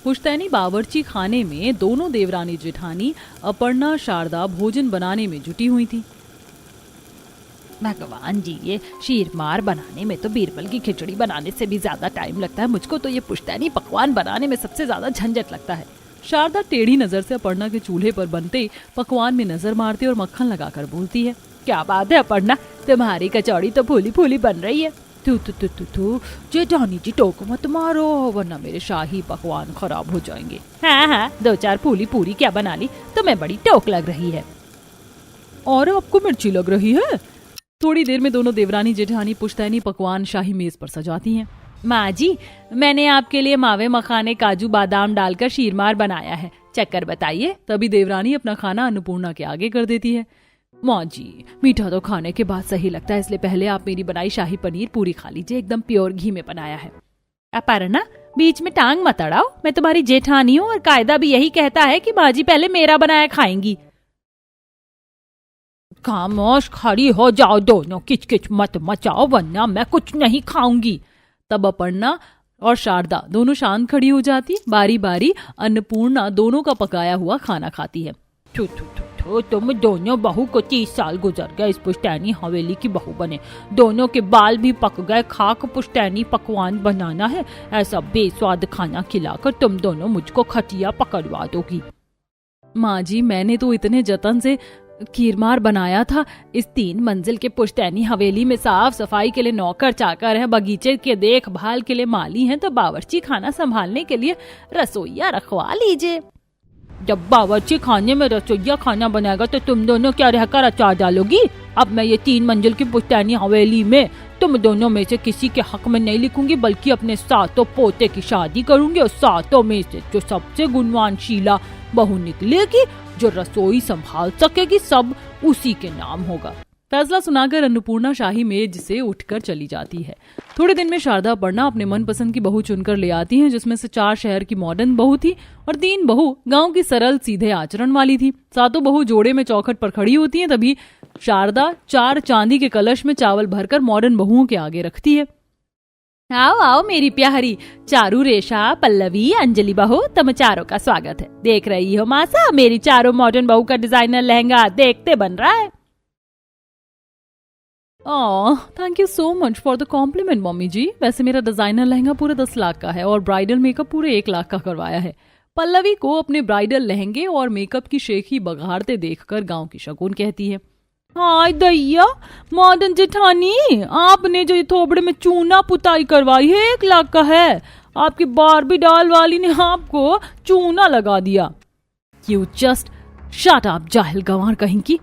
पुश्तैनी बावर्ची खाने में दोनों देवरानी जेठानी अपर्णा शारदा भोजन बनाने में जुटी हुई थी। भगवान जी, ये शीरमार बनाने में तो बीरबल की खिचड़ी बनाने से भी ज्यादा टाइम लगता है। मुझको तो ये पुश्तैनी पकवान बनाने में सबसे ज्यादा झंझट लगता है। शारदा टेढ़ी नजर से अपर्णा के चूल्हे पर बनते पकवान में नजर मारती और मक्खन लगाकर बोलती है, क्या बात है अपर्णा, तुम्हारी कचौड़ी तो फूली फूली बन रही है। तू तू तू तू तू जेठानी जी टोक मत मारो, वरना मेरे शाही पकवान खराब हो जाएंगे। हाँ, 2-4 फूली पूरी क्या बना ली, तुम्हें बड़ी टोक लग रही है। और आपको मिर्ची लग रही है। थोड़ी देर में दोनों देवरानी जेठानी पुश्तैनी पकवान शाही मेज पर सजाती हैं। माँ जी, मैंने आपके लिए मावे मखाने काजू बादाम डालकर शीरमार बनाया है, चक्कर बताइए। तभी देवरानी अपना खाना अन्नपूर्णा के आगे कर देती है। माँ जी, मीठा तो खाने के बाद सही लगता है, इसलिए पहले आप मेरी बनाई शाही पनीर पूरी खा लीजिए, एकदम प्योर घी में बनाया है। अपर्णा, बीच में टांग मत अड़ाओ, मैं तुम्हारी जेठानी हूँ और कायदा भी यही कहता है कि माँ जी पहले मेरा बनाया खाएंगी। खामोश खड़ी हो जाओ दोनों, किचकिच मत मचाओ वरना मैं कुछ नहीं खाऊंगी। तब अपर्णा और शारदा दोनों शांत खड़ी हो जाती। बारी बारी अन्नपूर्णा दोनों का पकाया हुआ खाना खाती है। थू थू थू थू, तुम दोनों बहू को 30 साल गुजर गए इस पुश्तैनी हवेली की बहू बने। दोनों के बाल भी पक गए, खाक पुश्तैनी पकवान बनाना है। ऐसा बेस्वाद खाना खिलाकर तुम दोनों मुझको खटिया पकड़वा दोगी। माँ जी, मैंने तो इतने जतन से कीरमार बनाया था। इस 3 मंजिल के पुश्तैनी हवेली में साफ सफाई के लिए नौकर चाकर है, बगीचे के देखभाल के लिए माली हैं, तो बावर्ची खाना संभालने के लिए रसोईया रखवा लीजिए। जब बावर्ची खाने में रसोईया खाना बनाएगा तो तुम दोनों क्या रहकर अचार डालोगी? अब मैं ये 3 मंजिल की पुश्तैनी हवेली में तुम दोनों में से किसी के हक में नहीं लिखूंगी, बल्कि अपने 7 पोते की शादी करूंगी और 7 में से जो सबसे गुणवानशीला बहू निकलेगी, जो रसोई संभाल सकेगी, सब उसी के नाम होगा। फैसला सुनाकर अन्नपूर्णा शाही मेज से उठकर चली जाती है। थोड़े दिन में शारदा अपर्णा अपने मनपसंद की बहू चुनकर ले आती हैं, जिसमें से 4 शहर की मॉडर्न बहू थी और 3 बहू गांव की सरल सीधे आचरण वाली थी। 7 बहू जोड़े में चौखट पर खड़ी होती हैं। तभी शारदा 4 चांदी के कलश में चावल भरकर मॉडर्न बहुओं के आगे रखती है। आओ आओ मेरी प्यारी चारू, रेशा, पल्लवी, अंजलि बहू, तुम चारों का स्वागत है। देख रही हो मासा, मेरी चारों मॉडर्न बहू का डिजाइनर लहंगा देखते बन रहा है। Thank you so much for the compliment mummy ji. वैसे मेरा डिजाइनर लहंगा पूरे 10 लाख का है और ब्राइडल मेकअप पूरे 1 लाख का करवाया है। पल्लवी को अपने ब्राइडल लहंगे और मेकअप की शेखी बघारते देखकर गांव की शगुन कहती है, हाय दैया, मॉडर्न जेठानी, आपने जो थोबड़े में चूना पुताई करवाई है 1 लाख का है। आपकी बारबी डॉल वाली ने आपको चूना लगा दिया। यू जस्ट शट अप जाहिल गंवार कहीं की।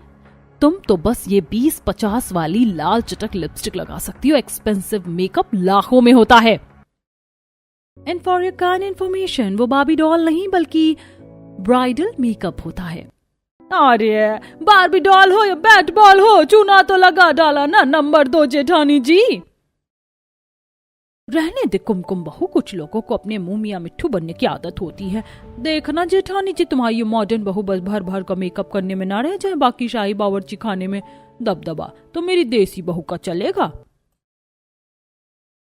तुम तो बस ये 20-50 वाली लाल चटक लिपस्टिक लगा सकती हो, एक्सपेंसिव मेकअप लाखों में होता है। And for your kind information, वो बार्बी डॉल नहीं बल्कि ब्राइडल मेकअप होता है। अरे बार्बी डॉल हो या बैट बॉल हो, चूना तो लगा डाला ना नंबर 2 जेठानी जी। रहने दे कुमकुम बहू, कुछ लोगों को अपने मुंह मियां मिट्ठू बनने की आदत होती है। देखना जेठानी जी, तुम्हारी ये मॉडर्न बहू बस भर भर का मेकअप करने में ना रह जाए, बाकी शाही बावर्ची खाने में दबदबा तो मेरी देसी बहू का चलेगा।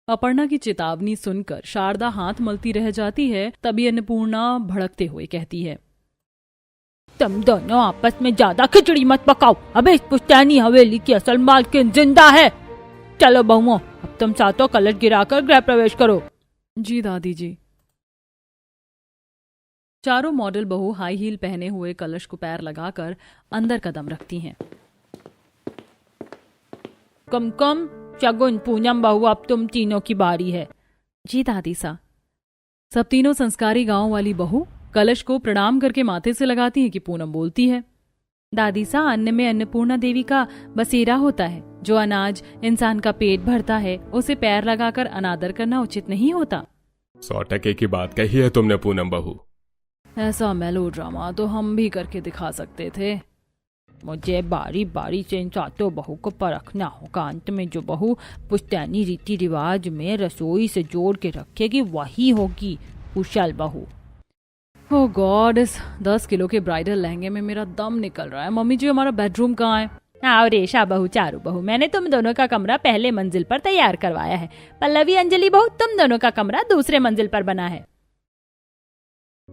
अपर्णा की चेतावनी सुनकर शारदा हाथ मलती रह जाती है। तभी अन्नपूर्णा भड़कते हुए कहती है, तुम दोनों आपस में ज्यादा खिचड़ी मत पकाओ। अबे इस पुश्तैनी हवेली की असल मालकिन जिंदा है। चलो बहुओं, अब तुम 7 कलश गिराकर गृह प्रवेश करो। जी दादी जी। चारों मॉडल बहू हाई हील पहने हुए कलश को पैर लगाकर अंदर कदम रखती हैं। कम शगुन, पूनम बहू, अब तुम तीनों की बारी है। जी दादी सा। सब तीनों संस्कारी गांव वाली बहू कलश को प्रणाम करके माथे से लगाती है कि पूनम बोलती है, दादी सा, अन्न में अन्नपूर्णा देवी का बसेरा होता है। जो अनाज इंसान का पेट भरता है, उसे पैर लगाकर अनादर करना उचित नहीं होता। 100% की बात कही है तुमने पूनम बहू। ऐसा मेलो ड्रामा तो हम भी करके दिखा सकते थे। मुझे बारी बारी से इन 7 बहू को परखना होगा। अंत में जो बहू पुश्तैनी रीति रिवाज में रसोई से जोड़ के रखेगी वही होगी कुशल बहू। ओह गॉड, इस 10 किलो के ब्राइडल लहंगे में मेरा दम निकल रहा है। मम्मी जी, हमारा बेडरूम कहाँ है? आओ रेशा बहू, चारू बहू, मैंने तुम दोनों का कमरा पहले मंजिल पर तैयार करवाया है। पल्लवी, अंजलि बहू, तुम दोनों का कमरा दूसरे मंजिल पर बना है।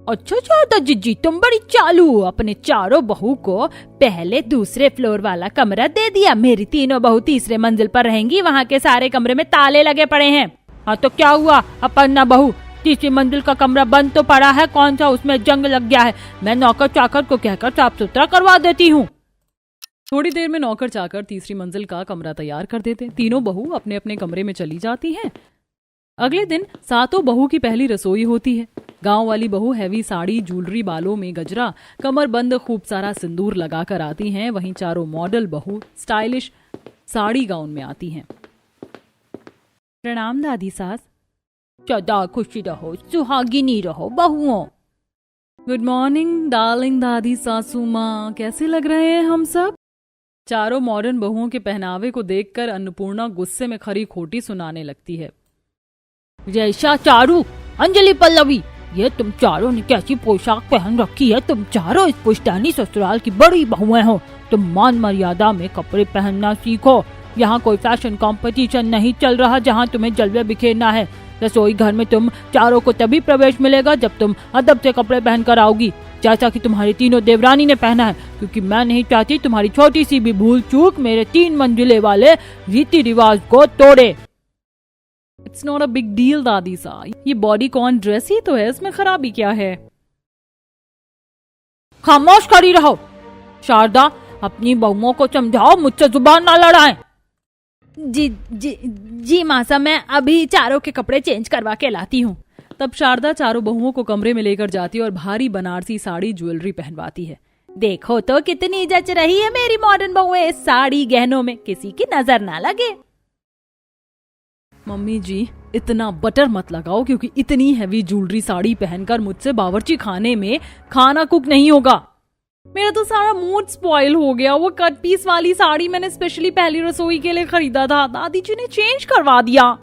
अच्छा शारदा जीजी, तुम बड़ी चालू, अपने चारों बहू को पहले दूसरे फ्लोर वाला कमरा दे दिया। मेरी तीनों बहू तीसरे मंजिल पर रहेंगी, वहाँ के सारे कमरे में ताले लगे पड़े हैं। हाँ तो क्या हुआ, अपना बहू तीसरी मंजिल का कमरा बंद तो पड़ा है, कौन सा उसमें जंग लग गया है? मैं नौकर चाकर को कहकर साफ सुथरा करवा देती हूँ। थोड़ी देर में नौकर चाकर तीसरी मंजिल का कमरा तैयार कर देते। तीनों बहू अपने अपने कमरे में चली जाती हैं। अगले दिन सातों बहू की पहली रसोई होती है। गांव वाली बहू हैवी साड़ी, ज्वेलरी, बालों में गजरा, कमर बंद खूब सारा सिंदूर लगाकर आती हैं। वहीं चारों मॉडल बहू स्टाइलिश साड़ी गाउन में आती हैं। प्रणाम दादी सास। सदा खुशी रहो, सुहागिनी रहो बहुओं। गुड मॉर्निंग डार्लिंग दादी सासू माँ, कैसे लग रहे हैं हम सब? चारों मॉडर्न बहुओं के पहनावे को देखकर अन्नपूर्णा गुस्से में खरी खोटी सुनाने लगती है। जैसा चारू, अंजलि, पल्लवी, ये तुम चारों ने कैसी पोशाक पहन रखी है? तुम चारों इस पुश्तैनी ससुराल की बड़ी बहुएं हो। तुम मान मर्यादा में कपड़े पहनना सीखो। यहाँ कोई फैशन कंपटीशन नहीं चल रहा जहाँ तुम्हें जलवे बिखेरना है। रसोई घर में तुम चारों को तभी प्रवेश मिलेगा जब तुम अदब से कपड़े पहनकर आओगी, जैसा कि तुम्हारी तीनों देवरानी ने पहना है, क्योंकि मैं नहीं चाहती तुम्हारी छोटी सी भी भूल चूक मेरे 3 मंजिले वाले रीति रिवाज को तोड़े। It's not a big deal दादी सा, ये बॉडी कॉन ड्रेस ही तो है, इसमें खराबी क्या है? खामोश खड़ी रहो। शारदा, अपनी बहुओं को समझाओ, मुझसे जुबान ना लड़ाएं। जी मासा, मैं अभी चारों के कपड़े चेंज करवा के लाती हूँ। तब शारदा चारों बहुओं को कमरे में लेकर जाती है और भारी बनारसी साड़ी ज्वेलरी पहनवाती है। देखो तो कितनी जच रही है मेरी मॉडर्न बहुएं इस साड़ी गहनों में, किसी की नजर ना लगे। मम्मी जी, इतना बटर मत लगाओ, क्योंकि इतनी हैवी ज्वेलरी साड़ी पहनकर मुझसे बावर्ची खाने में खाना कुक नहीं होगा। मेरा तो सारा मूड स्पॉइल हो गया। वो कट पीस वाली साड़ी मैंने स्पेशली पहली रसोई के लिए खरीदा था, दादी जी ने चेंज करवा दिया।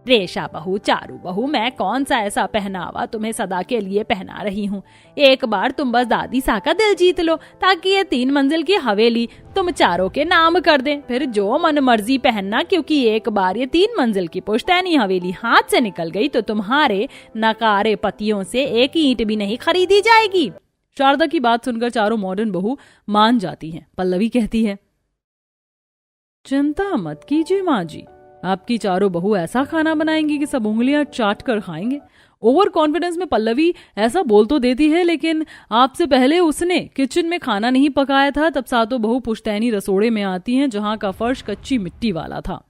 रेशा बहू, चारू बहू, मैं कौन सा ऐसा पहनावा तुम्हें सदा के लिए पहना रही हूँ। एक बार तुम बस दादी सा का दिल जीत लो, ताकि ये 3 मंजिल की हवेली तुम चारों के नाम कर दे। फिर जो मन मर्जी पहनना, क्योंकि एक बार ये 3 मंजिल की पुश्तैनी हवेली हाथ से निकल गई तो तुम्हारे नकारे पतियों से एक ईंट भी नहीं खरीदी जाएगी। शारदा की बात सुनकर चारों मॉडर्न बहू मान जाती हैं। पल्लवी कहती है, चिंता मत कीजिए माँ जी, आपकी चारों बहू ऐसा खाना बनाएंगी कि सब उंगलियां चाट कर खाएंगे। ओवर कॉन्फिडेंस में पल्लवी ऐसा बोल तो देती है, लेकिन आपसे पहले उसने किचन में खाना नहीं पकाया था। तब सातों बहू पुश्तैनी रसोड़े में आती हैं, जहां का फर्श कच्ची मिट्टी वाला था।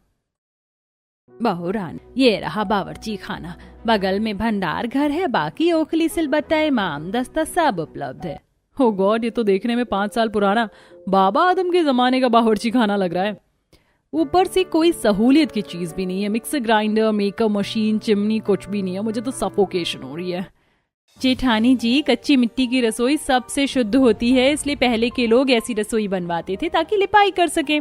बहू रानी, ये रहा बावर्ची खाना, बगल में भंडार घर है, बाकी ओखली सिलबट्टा इमाम दस्ता सब उपलब्ध है। ओ गॉड, ये तो देखने में 5 साल पुराना बाबा आदम के जमाने का बावर्ची खाना लग रहा है। ऊपर से कोई सहूलियत की चीज भी नहीं है, mixer grinder, makeup machine, chimney, कुछ भी नहीं है। मुझे तो सफोकेशन हो रही है। जेठानी जी, कच्ची मिट्टी की रसोई सबसे शुद्ध होती है, इसलिए पहले के लोग ऐसी रसोई बनवाते थे ताकि लिपाई कर सके।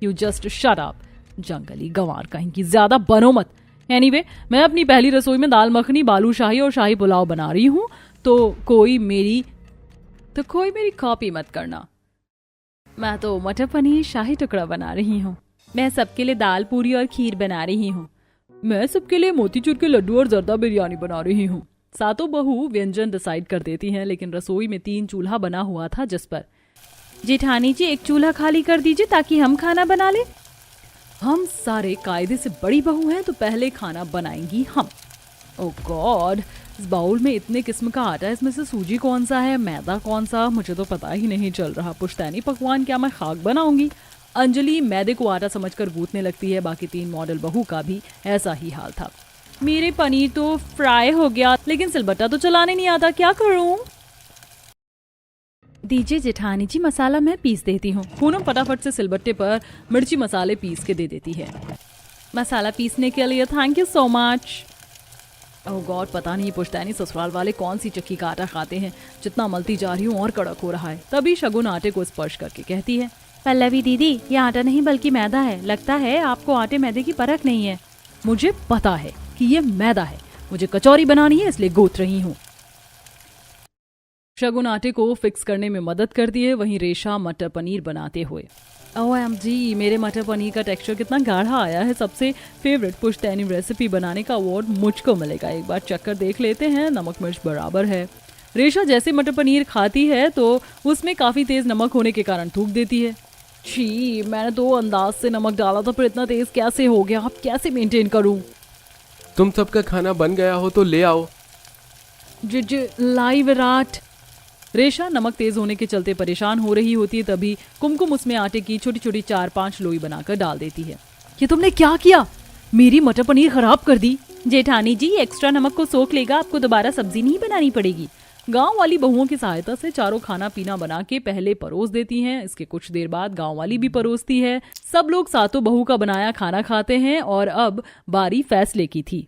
यू जस्ट शट अप, जंगली गंवार कहीं की, ज्यादा बनो मत। एनीवे, मैं अपनी पहली रसोई में दाल मखनी, बालूशाही और शाही पुलाव बना रही हूँ, तो कोई मेरी कॉपी मत करना। मैं तो मटर पनीर शाही टुकड़ा बना रही हूँ। मैं सबके लिए दाल पूरी और खीर बना रही हूँ। मैं सबके लिए मोतीचूर के लड्डू और जर्दा बिरयानी बना रही हूँ। सातों बहू व्यंजन डिसाइड कर देती हैं, लेकिन रसोई में 3 चूल्हा बना हुआ था, जिस पर जेठानी जी, एक चूल्हा खाली कर दीजिए ताकि हम खाना बना ले। हम सारे कायदे से बड़ी बहू हैं, तो पहले खाना बनाएंगी हम। ओह गॉड, इस बाउल में इतने किस्म का आटा है, इसमें से सूजी कौन सा है, मैदा कौन सा, मुझे तो पता ही नहीं चल रहा। पुश्तैनी पकवान क्या मैं खाक बनाऊंगी? अंजलि मैदे को आटा समझकर गूंथने लगती है। बाकी 3 मॉडल बहू का भी ऐसा ही हाल था। मेरे पनीर तो फ्राई हो गया, लेकिन सिलबट्टा तो चलाने नहीं आता, क्या करूं? दीजिए जेठानी जी, मसाला मैं पीस देती हूँ। पूनम फटाफट से सिलबट्टे पर मिर्ची मसाले पीस के दे देती है। मसाला पीसने के लिए thank you so much. Oh God, पता नहीं पुश्तैनी ससुराल वाले कौन सी चक्की का आटा खाते हैं, जितना मलती जा रही हूँ और कड़क हो रहा है। तभी शगुन आटे को स्पर्श करके कहती है, पल्लवी दीदी, ये आटा नहीं बल्कि मैदा है। लगता है आपको आटे मैदे की परख नहीं है। मुझे पता है कि ये मैदा है, मुझे कचौरी बनानी है, इसलिए गूंथ रही हूँ। शगुन आटे को फिक्स करने में मदद करती है, वहीं रेशा मटर पनीर बनाते हुए, OMG, मेरे मटर पनीर का टेक्सचर कितना गाढ़ा आया है। सबसे फेवरेट पुश्तैनी रेसिपी बनाने का अवार्ड मुझको मिलेगा। एक बार चक्कर देख लेते हैं, नमक मिर्च बराबर है। रेशा जैसे मटर पनीर खाती है तो उसमें काफी तेज नमक होने के कारण थूक देती है। छी, मैंने तो अंदाज से नमक डाला था, पर इतना तेज कैसे हो गया? अब कैसे मेंटेन करूं? तुम सबका खाना बन गया हो तो ले आओ। लाई विराट। रेशा नमक तेज होने के चलते परेशान हो रही होती है, तभी कुमकुम उसमें आटे की छोटी छोटी 4-5 लोई बनाकर डाल देती है। ये तुमने क्या किया? मेरी मटर पनीर खराब कर दी। जेठानी जी, एक्स्ट्रा नमक को सोख लेगा, आपको दोबारा सब्जी नहीं बनानी पड़ेगी। गांव वाली बहुओं की सहायता से चारों खाना पीना बना के पहले परोस देती हैं। इसके कुछ देर बाद गांव वाली भी परोसती है। सब लोग सातों बहू का बनाया खाना खाते हैं और अब बारी फैसले की थी।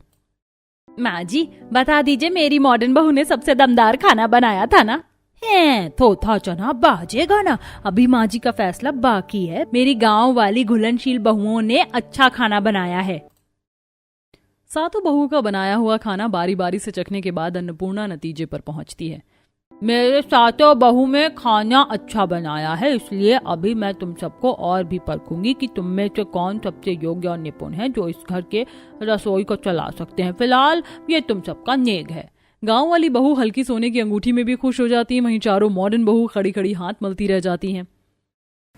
माँ जी, बता दीजिए, मेरी मॉडर्न बहू ने सबसे दमदार खाना बनाया था ना? है तो था चना बाजेगा ना। अभी माँ जी का फैसला बाकी है। मेरी गांव वाली घुलनशील बहुओं ने अच्छा खाना बनाया है। सातों बहुओं का बनाया हुआ खाना बारी बारी से चखने के बाद अन्नपूर्णा नतीजे पर पहुंचती है। मेरे सातों बहू में खाना अच्छा बनाया है, इसलिए अभी मैं तुम सबको और भी परखूंगी कि तुम में से कौन सबसे योग्य और निपुण है जो इस घर के रसोई को चला सकते हैं। फिलहाल ये तुम सबका नेग है। गांव वाली बहू हल्की सोने की अंगूठी में भी खुश हो जाती है, वहीं चारों मॉडर्न बहू खड़ी खड़ी हाथ मलती रह जाती हैं।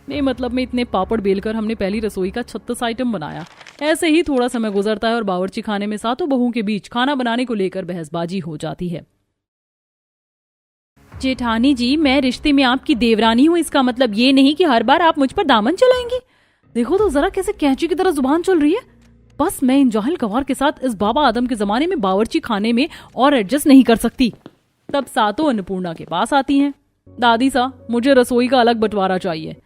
नहीं, मतलब में इतने पापड़ बेलकर हमने पहली रसोई का 36 आइटम बनाया। ऐसे ही थोड़ा समय गुजरता है और बावर्ची खाने में सातों बहुओं के बीच खाना बनाने को लेकर बहसबाजी हो जाती है। जेठानी जी, मैं रिश्ते में आपकी देवरानी हूँ, इसका मतलब ये नहीं कि हर बार आप मुझ पर दामन चलाएंगी। देखो तो जरा कैसे कैंची की तरह जुबान चल रही है। बस मैं इन जाहिल गवार के साथ इस बाबा आदम के जमाने में बावर्ची खाने में और एडजस्ट नहीं कर सकती। तब सातों अन्नपूर्णा के पास आती हैं। दादी सा, मुझे रसोई का अलग बंटवारा चाहिए।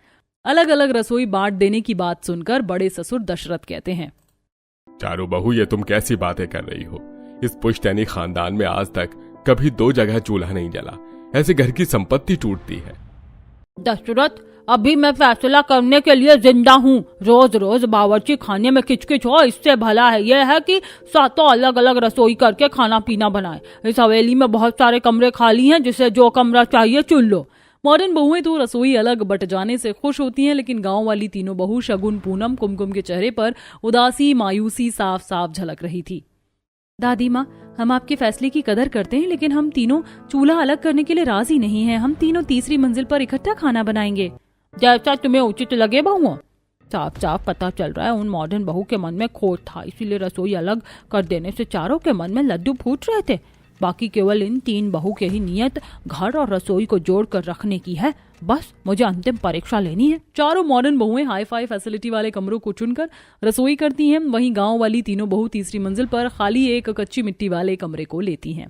अलग अलग रसोई बांट देने की बात सुनकर बड़े ससुर दशरथ कहते हैं, चारों बहू, ये तुम कैसी बातें कर रही हो? इस पुश्तैनी खानदान में आज तक कभी 2 जगह चूल्हा नहीं जला। ऐसे घर की संपत्ति टूटती है। दशरथ, अभी मैं फैसला करने के लिए जिंदा हूँ। रोज रोज बावर्ची खाने में किचकिच हो, इससे भला है यह है कि सातों अलग अलग रसोई करके खाना पीना बनाए। इस हवेली में बहुत सारे कमरे खाली हैं, जिसे जो कमरा चाहिए चुन लो। मॉडर्न बहुएं तो रसोई अलग बट जाने से खुश होती हैं, लेकिन गांव वाली तीनों बहू शगुन, पूनम, कुमकुम के चेहरे पर उदासी, मायूसी साफ साफ झलक रही थी। दादी माँ, हम आपके फैसले की कदर करते हैं, लेकिन हम तीनों चूल्हा अलग करने के लिए राजी नहीं हैं। हम तीनों तीसरी मंजिल पर इकट्ठा खाना बनाएंगे। जैसा तुम्हें उचित लगे बहुओं। साफ साफ पता चल रहा है उन मॉडर्न बहू के मन में खोट था, इसीलिए रसोई अलग कर देने से चारों के मन में लड्डू फूट रहे थे। बाकी केवल इन 3 बहू के ही नियत घर और रसोई को जोड़कर रखने की है। बस मुझे अंतिम परीक्षा लेनी है। चारों मॉडर्न बहुएं हाई फाई फैसिलिटी वाले कमरों को चुनकर रसोई करती हैं। वहीं गांव वाली तीनों बहू तीसरी मंजिल पर खाली एक कच्ची मिट्टी वाले कमरे को लेती हैं।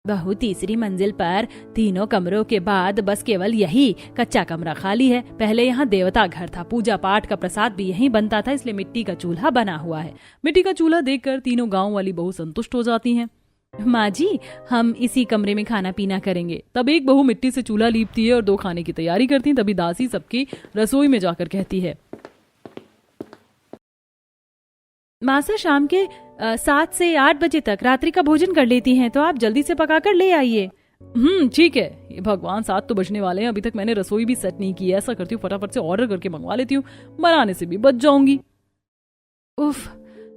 बहू, तीसरी मंजिल पर तीनों कमरों के बाद बस केवल यही कच्चा कमरा खाली है। पहले यहाँ देवता घर था, पूजा पाठ का प्रसाद भी यहीं बनता था, इसलिए मिट्टी का चूल्हा बना हुआ है। मिट्टी का चूल्हा देखकर तीनों गांव वाली बहू संतुष्ट हो जाती हैं। माँ जी, हम इसी कमरे में खाना पीना करेंगे। तब एक बहू मिट्टी से चूल्हा लीपती है और 2 खाने की तैयारी करती है। तभी दासी सबकी रसोई में जाकर कहती है, माँ से शाम के 7 से 8 बजे तक रात्रि का भोजन कर लेती हैं, तो आप जल्दी से पकाकर ले आइए। ठीक है। ये भगवान, 7 तो बजने वाले हैं, अभी तक मैंने रसोई भी सेट नहीं की है। ऐसा करती हूँ, फटाफट से ऑर्डर करके मंगवा लेती हूँ, बनाने से भी बच जाऊंगी। उफ,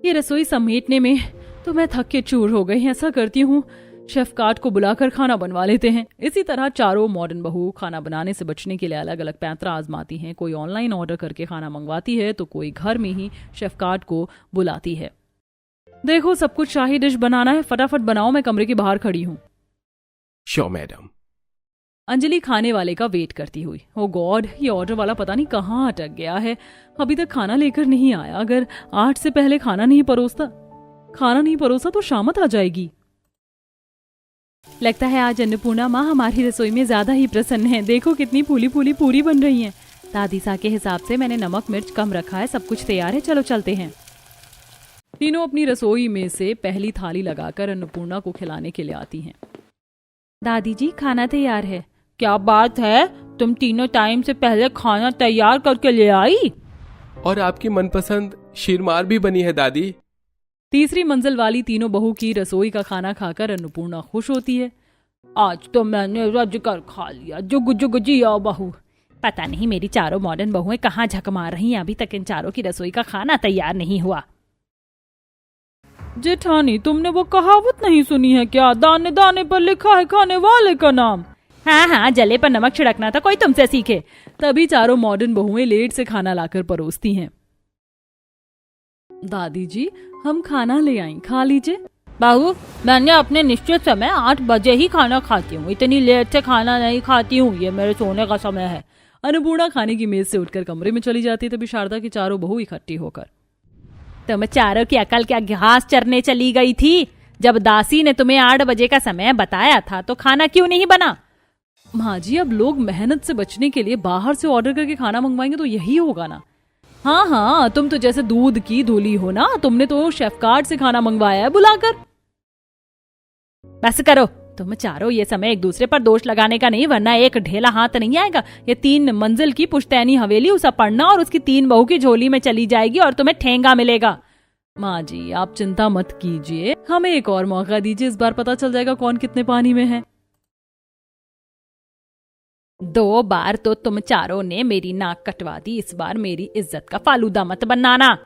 ये रसोई समेटने में तो मैं थक के चूर हो गई। ऐसा करती हूँ, शेफ कार्ड को बुलाकर खाना बनवा लेते हैं। इसी तरह चारों मॉडर्न बहू खाना बनाने से बचने के लिए अलग अलग पैंतरा आजमाती हैं। कोई ऑनलाइन ऑर्डर करके खाना मंगवाती है, तो कोई घर में ही शेफ कार्ड को बुलाती है। देखो, सब कुछ शाही डिश बनाना है, फटाफट बनाओ, मैं कमरे के बाहर खड़ी हूँ। Sure madam. अंजलि खाने वाले का वेट करती हुई, ओ गॉड, ये ऑर्डर वाला पता नहीं कहाँ अटक गया है, अभी तक खाना लेकर नहीं आया। अगर 8 से पहले खाना नहीं परोसा तो शामत आ जाएगी। लगता है आज अन्नपूर्णा माँ हमारी रसोई में ज्यादा ही प्रसन्न है। देखो कितनी फूली फूली पूरी बन रही हैं। दादी सा के हिसाब से मैंने नमक मिर्च कम रखा है, सब कुछ तैयार है, चलो चलते हैं। तीनों अपनी रसोई में से पहली थाली लगाकर अन्नपूर्णा को खिलाने के लिए आती हैं। दादी जी, खाना तैयार है। क्या बात है, तुम तीनों टाइम से पहले खाना तैयार करके ले आई। और आपकी मनपसंद शीरमार भी बनी है दादी। तीसरी मंजिल वाली तीनों बहू की रसोई का खाना खाकर अन्नपूर्णा खुश होती है। आज तो मैंने रज कर खा लिया, जुग जुग जिया बहू। पता नहीं मेरी चारों मॉडर्न बहुएं कहाँ झक मार रही हैं, अभी तक इन चारों की रसोई का खाना तैयार नहीं हुआ। जेठानी, तुमने वो कहावत नहीं सुनी है क्या? दाने दाने पर लिखा है खाने वाले का नाम। हाँ हाँ, जले पर नमक छिड़कना था कोई तुमसे सीखे। तभी चारों मॉडर्न बहुएं लेट से खाना लाकर परोसती हैं। दादी जी, हम खाना ले आई, खा लीजिए। बहू, मैंने अपने निश्चित समय 8 बजे ही खाना खाती हूँ, इतनी लेट से खाना नहीं खाती हूँ, ये मेरे सोने का समय है। अन्नपूर्णा खाने की मेज से उठकर कमरे में चली जाती है। तभी शारदा की चारों बहू इकट्ठी होकर, तुम चारों की अकल क्या घास चरने चली गई थी? जब दासी ने तुम्हें 8 बजे का समय बताया था तो खाना क्यों नहीं बना? माँ जी, अब लोग मेहनत से बचने के लिए बाहर से ऑर्डर करके खाना मंगवाएंगे तो यही होगा ना। हाँ हाँ, तुम तो जैसे दूध की धूली हो ना, तुमने तो शेफ कार्ड से खाना मंगवाया है बुलाकर। बस करो, तुम चारों ये समय एक दूसरे पर दोष लगाने का नहीं, वरना एक ढेला हाथ नहीं आएगा। ये 3 मंजिल की पुश्तैनी हवेली उसे पढ़ना और उसकी 3 बहू की झोली में चली जाएगी और तुम्हें ठेंगा मिलेगा। माँ जी, आप चिंता मत कीजिए, हमें एक और मौका दीजिए, इस बार पता चल जाएगा कौन कितने पानी में है। 2 बार तो तुम चारों ने मेरी नाक कटवा दी, इस बार मेरी इज्जत का फालूदा मत बनाना।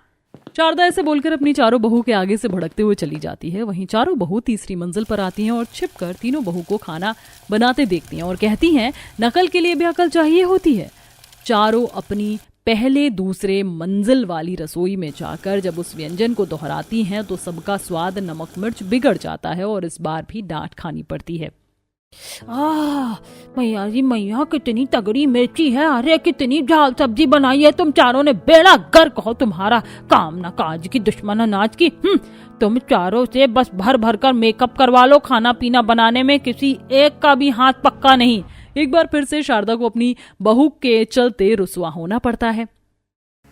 शारदा ऐसे बोलकर अपनी चारों बहू के आगे से भड़कते हुए चली जाती है। वहीं चारों बहू तीसरी मंजिल पर आती हैं और छिपकर तीनों बहू को खाना बनाते देखती हैं और कहती हैं, नकल के लिए भी अकल चाहिए होती है। चारों अपनी पहले दूसरे मंजिल वाली रसोई में जाकर जब उस व्यंजन को दोहराती हैं तो सबका स्वाद नमक मिर्च बिगड़ जाता है और इस बार भी डांट खानी पड़ती है। मैया जी मैया, कितनी तगड़ी मिर्ची है, अरे कितनी झाल सब्जी बनाई है तुम चारों ने, बेड़ा गर्क हो तुम्हारा, काम ना काज की दुश्मन अनाज की। तुम चारों से बस भर भर कर मेकअप करवा लो, खाना पीना बनाने में किसी एक का भी हाथ पक्का नहीं। एक बार फिर से शारदा को अपनी बहू के चलते रुसवा होना पड़ता है।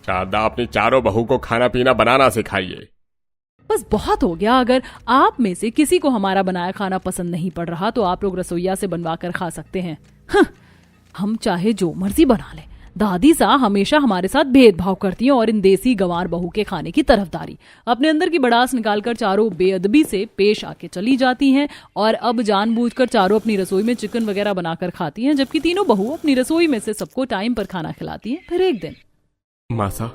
शारदा, अपनी चारों बहू को खाना पीना बनाना सिखाइए। बस बहुत हो गया, अगर आप में से किसी को हमारा बनाया खाना पसंद नहीं पड़ रहा तो आप लोग रसोईया से बनवा कर खा सकते हैं। हम चाहे जो मर्जी बना लें, दादी सा हमेशा हमारे साथ भेदभाव करती हैं और इन देसी गंवार बहू के खाने की तरफदारी अपने अंदर की बड़ास निकालकर चारों बेअदबी से पेश आके चली जाती हैं और अब जानबूझकर चारों अपनी रसोई में चिकन वगैरह बनाकर खाती हैं, जबकि तीनों बहू अपनी रसोई में से सबको टाइम पर खाना खिलाती हैं। फिर एक दिन, मासा,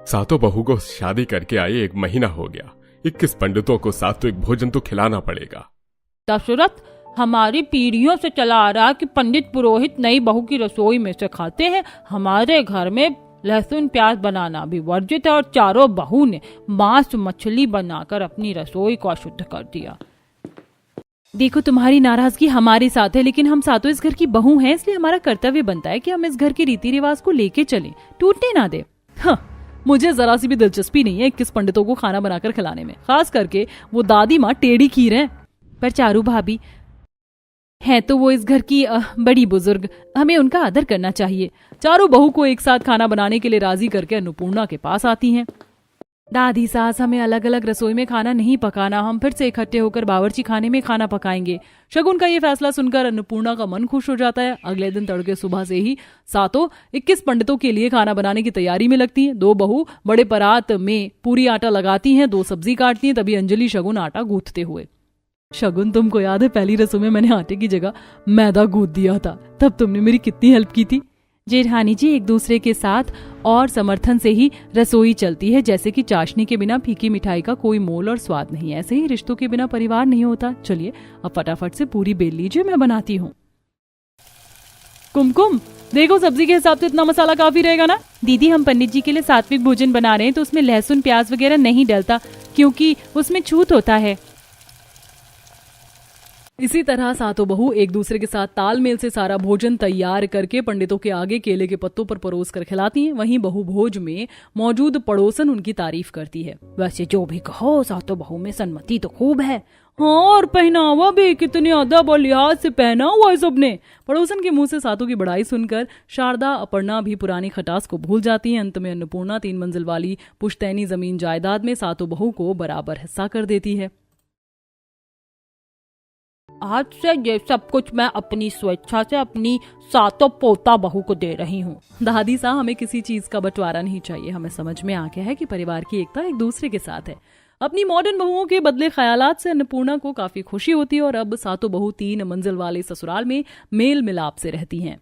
सातों बहू को शादी करके आए 1 महीना हो गया, 21 पंडितों को सात्विक भोजन तो खिलाना पड़ेगा। दशरथ, हमारी पीढ़ियों से चला आ रहा कि पंडित पुरोहित नई बहू की रसोई में से खाते हैं। हमारे घर में लहसुन प्याज बनाना भी वर्जित है और चारों बहू ने मांस मछली बनाकर अपनी रसोई को अशुद्ध कर दिया। देखो, तुम्हारी नाराजगी हमारे साथ है, लेकिन हम सातों इस घर की बहू हैं, इसलिए हमारा कर्तव्य बनता है कि हम इस घर के रीति रिवाज को लेके चलें, टूटने ना दे। मुझे जरा सी भी दिलचस्पी नहीं है 21 पंडितों को खाना बनाकर खिलाने में, खास करके वो दादी माँ टेढ़ी खीर हैं। पर चारू भाभी है तो वो इस घर की बड़ी बुजुर्ग, हमें उनका आदर करना चाहिए। चारों बहू को एक साथ खाना बनाने के लिए राजी करके अन्नपूर्णा के पास आती हैं। दादी सास, हमें अलग अलग रसोई में खाना नहीं पकाना, हम फिर से इकट्ठे होकर बावर्ची खाने में खाना पकाएंगे। शगुन का ये फैसला सुनकर अन्नपूर्णा का मन खुश हो जाता है। अगले दिन तड़के सुबह से ही सातों 21 पंडितों के लिए खाना बनाने की तैयारी में लगती हैं। 2 बहू बड़े परात में पूरी आटा लगाती हैं, 2 सब्जी काटती हैं। तभी अंजलि शगुन आटा गूंथते हुए, शगुन तुमको याद है पहली रसोई में मैंने आटे की जगह मैदा गूंथ दिया था, तब तुमने मेरी कितनी हेल्प की थी। जेठानी जी, एक दूसरे के साथ और समर्थन से ही रसोई चलती है, जैसे कि चाशनी के बिना फीकी मिठाई का कोई मोल और स्वाद नहीं, ऐसे ही रिश्तों के बिना परिवार नहीं होता। चलिए अब फटाफट से पूरी बेल लीजिए, मैं बनाती हूँ। कुमकुम, देखो सब्जी के हिसाब से इतना मसाला काफी रहेगा ना। दीदी, हम पंडित जी के लिए सात्विक भोजन बना रहे हैं तो उसमें लहसुन प्याज वगैरह नहीं डलता, क्योंकि उसमें छूत होता है। इसी तरह सातों बहू एक दूसरे के साथ तालमेल से सारा भोजन तैयार करके पंडितों के आगे केले के पत्तों पर परोस कर खिलाती हैं। वहीं बहु भोज में मौजूद पड़ोसन उनकी तारीफ करती है। वैसे जो भी कहो, सातों बहू में सन्मति तो खूब है। हाँ, और पहनावा भी कितने अदब और लिहाज से पहना हुआ है सबने। पड़ोसन के मुंह से सातों की बड़ाई सुनकर शारदा अपर्णा भी पुरानी खटास को भूल जाती है। अंत में अन्नपूर्णा 3 मंजिल वाली पुश्तैनी जमीन जायदाद में सातों बहू को बराबर हिस्सा कर देती है। आज से ये सब कुछ मैं अपनी स्वेच्छा से अपनी सातों पोता बहू को दे रही हूँ। दादी साहब, हमें किसी चीज का बंटवारा नहीं चाहिए। हमें समझ में आ गया है कि परिवार की एकता एक दूसरे के साथ है। अपनी मॉडर्न बहुओं के बदले ख्यालात से अन्नपूर्णा को काफी खुशी होती है और अब सातों बहू 3 मंजिल वाले ससुराल में मेल मिलाप से रहती हैं।